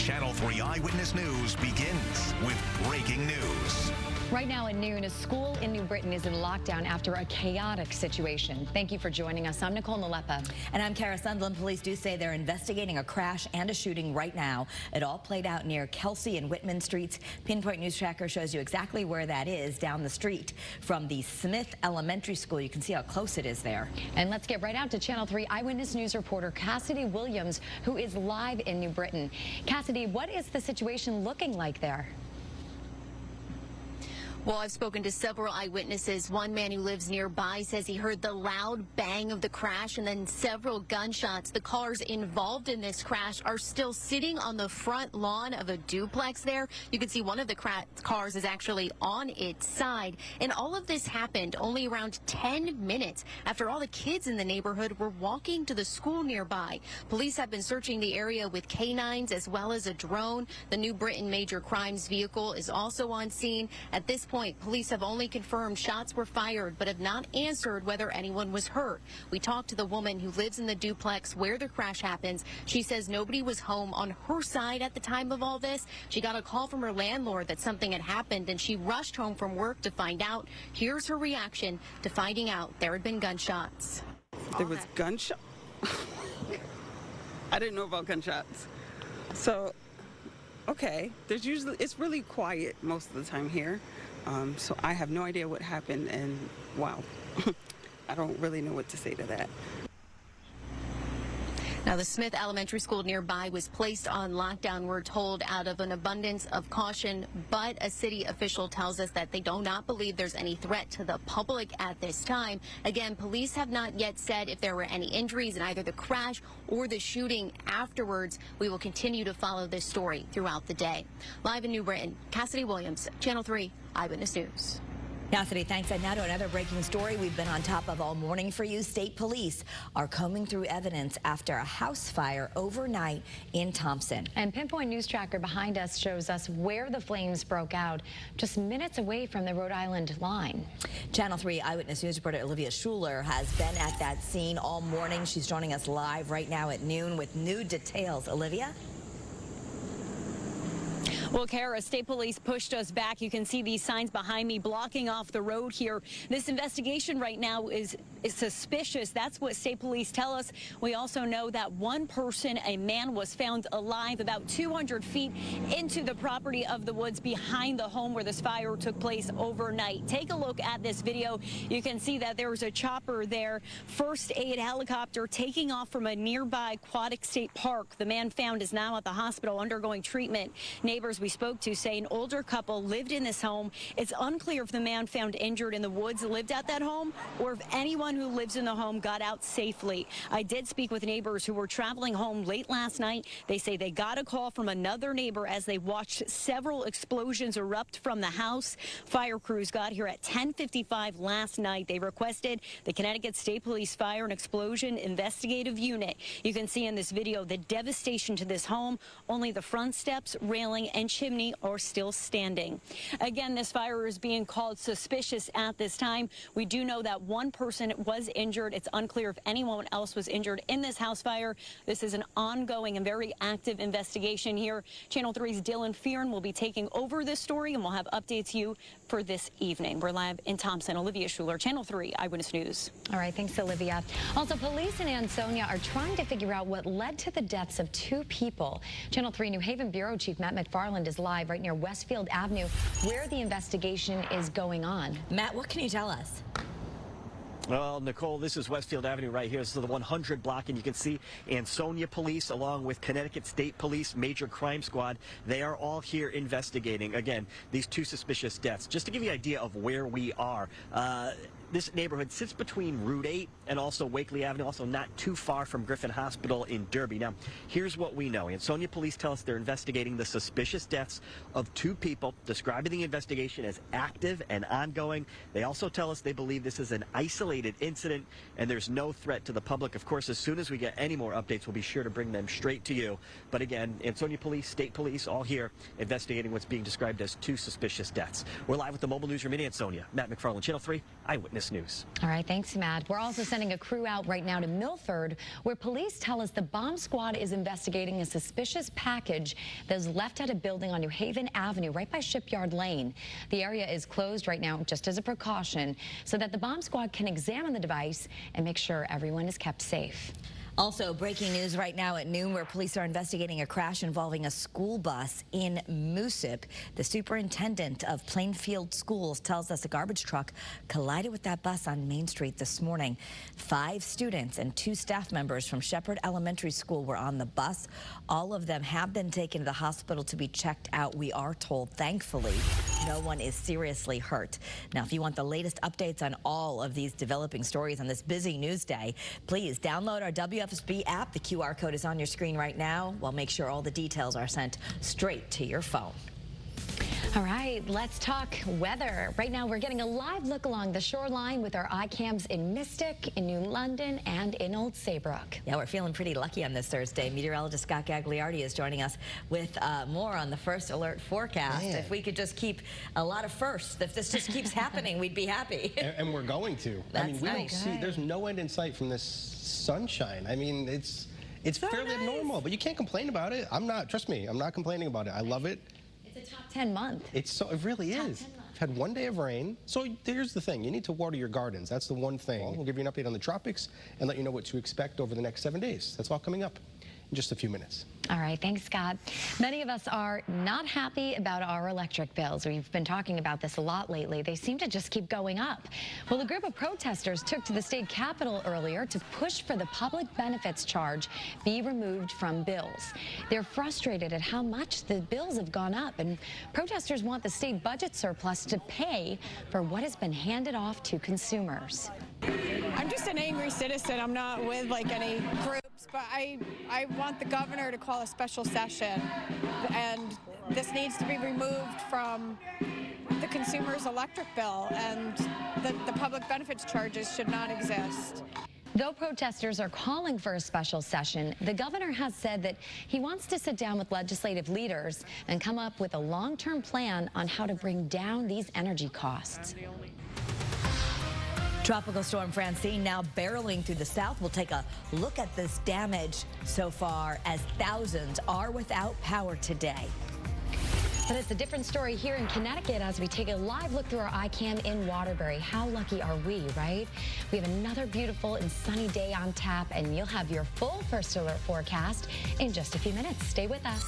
Channel 3 Eyewitness News begins with breaking news. Right now at noon, a school in New Britain is in lockdown after a chaotic situation. Thank you for joining us. I'm Nicole Nalepa. And I'm Kara Sundlin. Police do say they're investigating a crash and a shooting right now. It all played out near Kelsey and Whitman Streets. Pinpoint News Tracker shows you exactly where that is, down the street from the Smith Elementary School. You can see how close it is there. And let's get right out to Channel 3 Eyewitness News reporter Cassidy Williams, who is live in New Britain. Cassidy, what is the situation looking like there? Well, I've spoken to several eyewitnesses. One man who lives nearby says he heard the loud bang of the crash and then several gunshots. The cars involved in this crash are still sitting on the front lawn of a duplex there. You can see one of the cars is actually on its side. And all of this happened only around 10 minutes after all the kids in the neighborhood were walking to the school nearby. Police have been searching the area with canines as well as a drone. The New Britain Major Crimes vehicle is also on scene. At this point, police have only confirmed shots were fired, but have not answered whether anyone was hurt. We talked to the woman who lives in the duplex where the crash happens. She says nobody was home on her side at the time of all this. She got a call from her landlord that something had happened, and she rushed home from work to find out. Here's her reaction to finding out there had been gunshots. There was gunshots? I didn't know about gunshots. So, okay, it's really quiet most of the time here. So I have no idea what happened, and wow, I don't really know what to say to that. Now, the Smith Elementary School nearby was placed on lockdown, we're told, out of an abundance of caution, but a city official tells us that they do not believe there's any threat to the public at this time. Again, police have not yet said if there were any injuries in either the crash or the shooting afterwards. We will continue to follow this story throughout the day. Live in New Britain, Cassidy Williams, Channel 3 Eyewitness News. Cassidy, thanks. And now to another breaking story we've been on top of all morning for you. State police are combing through evidence after a house fire overnight in Thompson. And Pinpoint News Tracker behind us shows us where the flames broke out, just minutes away from the Rhode Island line. Channel 3 Eyewitness News reporter Olivia Schuler has been at that scene all morning. She's joining us live right now at noon with new details. Olivia? Well, Kara, state police pushed us back. You can see these signs behind me blocking off the road here. This investigation right now is suspicious. That's what state police tell us. We also know that one person, a man, was found alive about 200 feet into the property of the woods behind the home where this fire took place overnight. Take a look at this video. You can see that there was a chopper there, first aid helicopter taking off from a nearby aquatic state park. The man found is now at the hospital undergoing treatment. Neighbors we spoke to say an older couple lived in this home. It's unclear if the man found injured in the woods lived at that home or if anyone who lives in the home got out safely. I did speak with neighbors who were traveling home late last night. They say they got a call from another neighbor as they watched several explosions erupt from the house. Fire crews got here at 10:55 last night. They requested the Connecticut State Police Fire and Explosion Investigative Unit. You can see in this video the devastation to this home. Only the front steps, railing, and chimney are still standing. Again, this fire is being called suspicious at this time. We do know that one person was injured. It's unclear if anyone else was injured in this house fire. This is an ongoing and very active investigation here. Channel 3's Dylan Fearon will be taking over this story, and we'll have updates to you for this evening. We're live in Thompson. Olivia Schuler, Channel 3 Eyewitness News. All right, thanks, Olivia. Also, police in Ansonia are trying to figure out what led to the deaths of two people. Channel 3 New Haven Bureau Chief Matt McFarland is live right near Westfield Avenue, where the investigation is going on. Matt, what can you tell us? Well, Nicole, this is Westfield Avenue right here. This is the 100 block, and you can see Ansonia Police along with Connecticut State Police Major Crime Squad. They are all here investigating, again, these two suspicious deaths. Just to give you an idea of where we are, this neighborhood sits between Route 8 and also Wakely Avenue, also not too far from Griffin Hospital in Derby. Now, here's what we know. Ansonia Police tell us they're investigating the suspicious deaths of two people, describing the investigation as active and ongoing. They also tell us they believe this is an isolated incident and there's no threat to the public. Of course, as soon as we get any more updates, we'll be sure to bring them straight to you. But again, Ansonia Police, State Police, all here investigating what's being described as two suspicious deaths. We're live with the mobile newsroom in Ansonia. Matt McFarland, Channel 3. Eyewitness News. All right, thanks, Matt. We're also sending a crew out right now to Milford, where police tell us the bomb squad is investigating a suspicious package that was left at a building on New Haven Avenue, right by Shipyard Lane. The area is closed right now just as a precaution so that the bomb squad can examine the device and make sure everyone is kept safe. Also, breaking news right now at noon, where police are investigating a crash involving a school bus in Moosip. The superintendent of Plainfield Schools tells us a garbage truck collided with that bus on Main Street this morning. 5 students and 2 staff members from Shepherd Elementary School were on the bus. All of them have been taken to the hospital to be checked out. We are told, thankfully, no one is seriously hurt. Now, if you want the latest updates on all of these developing stories on this busy news day, please download our WFSB app. The QR code is on your screen right now. We'll make sure all the details are sent straight to your phone. All right, let's talk weather. Right now, we're getting a live look along the shoreline with our iCams in Mystic, in New London, and in Old Saybrook. Yeah, we're feeling pretty lucky on this Thursday. Meteorologist Scott Gagliardi is joining us with more on the first alert forecast. Man. If we could just keep a lot of firsts, if this just keeps happening, we'd be happy. And we're going to. That's I mean, we don't nice. see, there's no end in sight from this sunshine. I mean, it's So fairly nice. abnormal, but you can't complain about it. Trust me, I'm not complaining about it. I love it. It's a top 10 month. It really is. We've had one day of rain. So here's the thing. You need to water your gardens. That's the one thing. We'll give you an update on the tropics and let you know what to expect over the next 7 days. That's all coming up in just a few minutes. All right, thanks, Scott. Many of us are not happy about our electric bills. We've been talking about this a lot lately. They seem to just keep going up. Well, a group of protesters took to the state capitol earlier to push for the public benefits charge be removed from bills. They're frustrated at how much the bills have gone up, and protesters want the state budget surplus to pay for what has been handed off to consumers. I'm just an angry citizen. I'm not with like any groups, but I want the governor to call a special session, and this needs to be removed from the consumer's electric bill, and the public benefits charges should not exist. Though protesters are calling for a special session, the governor has said that he wants to sit down with legislative leaders and come up with a long-term plan on how to bring down these energy costs. Tropical storm Francine now barreling through the south. We'll take a look at this damage so far as thousands are without power today. But it's a different story here in Connecticut as we take a live look through our iCam in Waterbury. How lucky are we, right? We have another beautiful and sunny day on tap, and you'll have your full first alert forecast in just a few minutes. Stay with us.